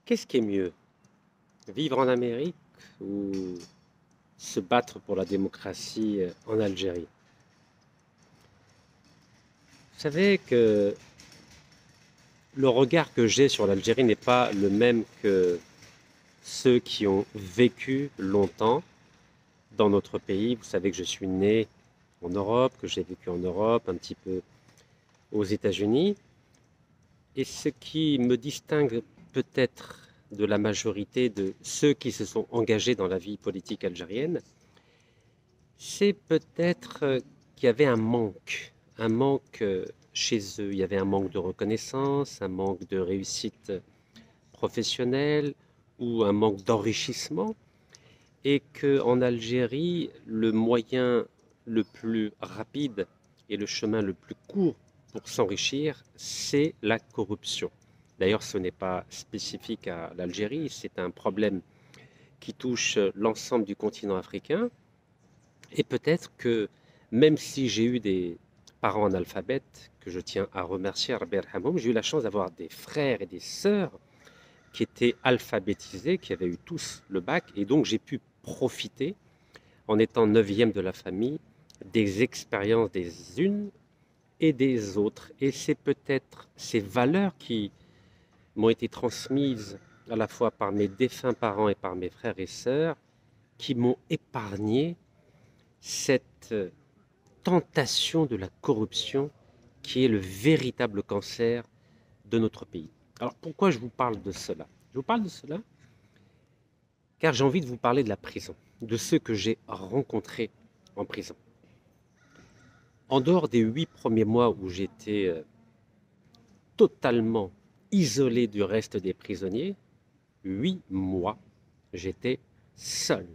Qu'est-ce qui est mieux? Vivre en Amérique ou se battre pour la démocratie en Algérie? Vous savez que le regard que j'ai sur l'Algérie n'est pas le même que ceux qui ont vécu longtemps dans notre pays. Vous savez que je suis né en Europe, que j'ai vécu en Europe, un petit peu aux États-Unis. Et ce qui me distingue peut-être de la majorité de ceux qui se sont engagés dans la vie politique algérienne, c'est peut-être qu'il y avait un manque chez eux. Il y avait un manque de reconnaissance, un manque de réussite professionnelle ou un manque d'enrichissement. Et qu'en Algérie, le moyen le plus rapide et le chemin le plus court pour s'enrichir, c'est la corruption. D'ailleurs, ce n'est pas spécifique à l'Algérie, c'est un problème qui touche l'ensemble du continent africain. Et peut-être que même si j'ai eu des parents analphabètes, que je tiens à remercier, Rabbi Yarhamhoum, j'ai eu la chance d'avoir des frères et des sœurs qui étaient alphabétisés, qui avaient eu tous le bac, et donc j'ai pu profiter, en étant neuvième de la famille, des expériences des unes et des autres. Et c'est peut-être ces valeurs qui m'ont été transmises à la fois par mes défunts parents et par mes frères et sœurs, qui m'ont épargné cette tentation de la corruption qui est le véritable cancer de notre pays. Alors pourquoi je vous parle de cela? Je vous parle de cela car j'ai envie de vous parler de la prison, de ceux que j'ai rencontrés en prison. En dehors des 8 premiers mois où j'étais totalement isolé du reste des prisonniers, 8 mois, j'étais seul.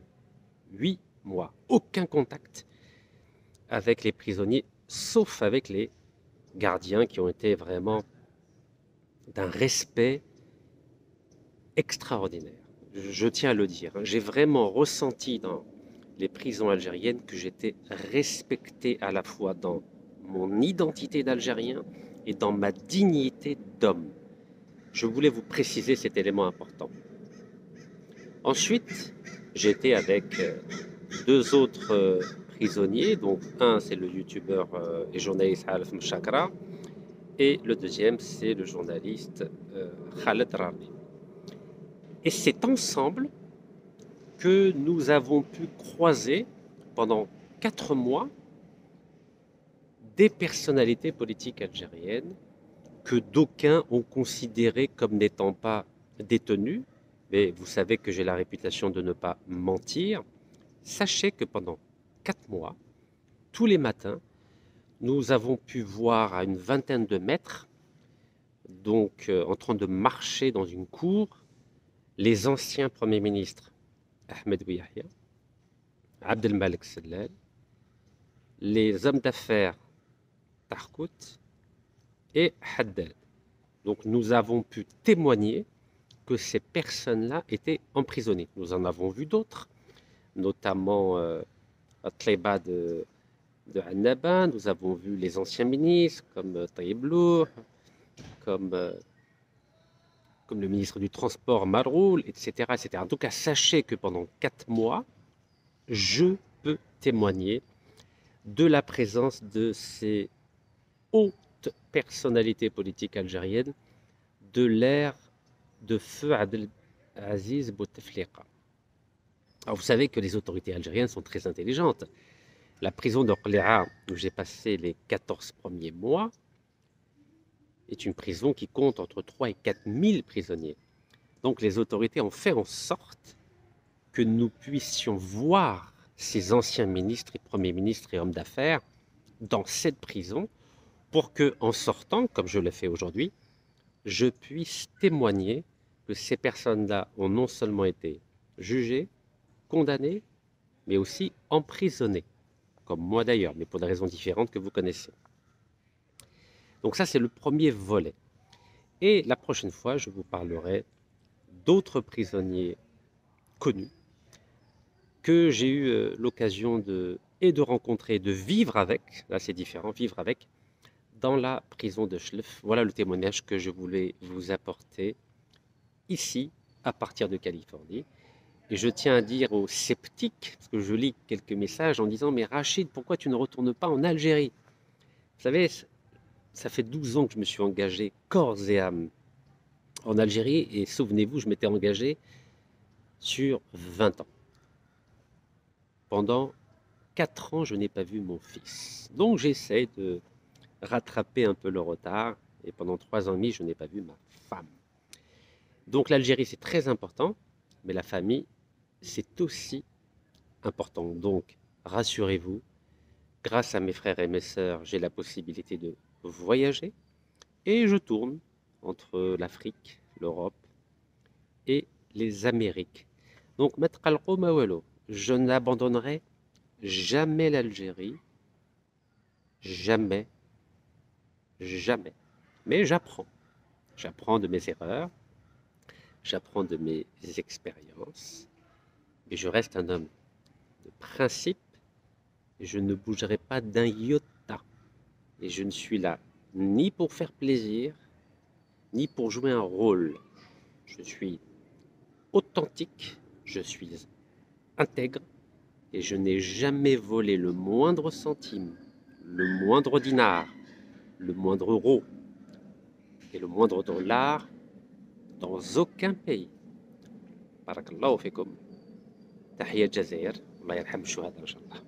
8 mois, aucun contact avec les prisonniers, sauf avec les gardiens qui ont été vraiment d'un respect extraordinaire. Je tiens à le dire. J'ai vraiment ressenti dans les prisons algériennes que j'étais respecté à la fois dans mon identité d'Algérien et dans ma dignité d'homme. Je voulais vous préciser cet élément important. Ensuite, j'étais avec deux autres prisonniers. Donc un, c'est le youtubeur et journaliste Halef Mchakra, et le deuxième, c'est le journaliste Khaled Rami. Et c'est ensemble que nous avons pu croiser pendant 4 mois des personnalités politiques algériennes que d'aucuns ont considérées comme n'étant pas détenues, mais vous savez que j'ai la réputation de ne pas mentir. Sachez que pendant 4 mois, tous les matins, nous avons pu voir à une vingtaine de mètres, donc en train de marcher dans une cour, les anciens premiers ministres Ahmed Bouyahia, Abdelmalek Sellal, les hommes d'affaires Tarkout et Haddad. Donc nous avons pu témoigner que ces personnes-là étaient emprisonnées. Nous en avons vu d'autres, notamment Tleiba de Annaba, nous avons vu les anciens ministres comme Taïeb Lour, comme le ministre du Transport Maroul, etc., etc. En tout cas, sachez que pendant 4 mois, je peux témoigner de la présence de ces hautes personnalités politiques algériennes de l'ère de feu Abdelaziz Bouteflika. Alors vous savez que les autorités algériennes sont très intelligentes. La prison d'Orléans, où j'ai passé les 14 premiers mois, est une prison qui compte entre 3 et 4 000 prisonniers. Donc les autorités ont fait en sorte que nous puissions voir ces anciens ministres et premiers ministres et hommes d'affaires dans cette prison pour que, en sortant, comme je le fais aujourd'hui, je puisse témoigner que ces personnes-là ont non seulement été jugées, condamnées, mais aussi emprisonnées, comme moi d'ailleurs, mais pour des raisons différentes que vous connaissez. Donc ça, c'est le premier volet. Et la prochaine fois, je vous parlerai d'autres prisonniers connus que j'ai eu l'occasion de rencontrer, de vivre avec, là c'est différent, vivre avec, dans la prison de Chlef. Voilà le témoignage que je voulais vous apporter ici à partir de Californie. Et je tiens à dire aux sceptiques, parce que je lis quelques messages en disant mais Rachid, pourquoi tu ne retournes pas en Algérie? Vous savez, ça fait 12 ans que je me suis engagé corps et âme en Algérie, et souvenez-vous, je m'étais engagé sur 20 ans. Pendant 4 ans, je n'ai pas vu mon fils. Donc j'essaie de rattraper un peu le retard, et pendant 3 ans et demi, je n'ai pas vu ma femme. Donc l'Algérie, c'est très important, mais la famille, c'est aussi important. Donc rassurez-vous, grâce à mes frères et mes sœurs, j'ai la possibilité de voyager, et je tourne entre l'Afrique, l'Europe et les Amériques. Donc, je n'abandonnerai jamais l'Algérie, jamais, jamais. Mais j'apprends. J'apprends de mes erreurs, j'apprends de mes expériences, mais je reste un homme de principe, et je ne bougerai pas d'un iota. Et je ne suis là ni pour faire plaisir, ni pour jouer un rôle. Je suis authentique, je suis intègre, et je n'ai jamais volé le moindre centime, le moindre dinar, le moindre euro et le moindre dollar dans aucun pays. Barakallahu fikum. تحية الجزائر الله يرحم الشهداء إن شاء الله.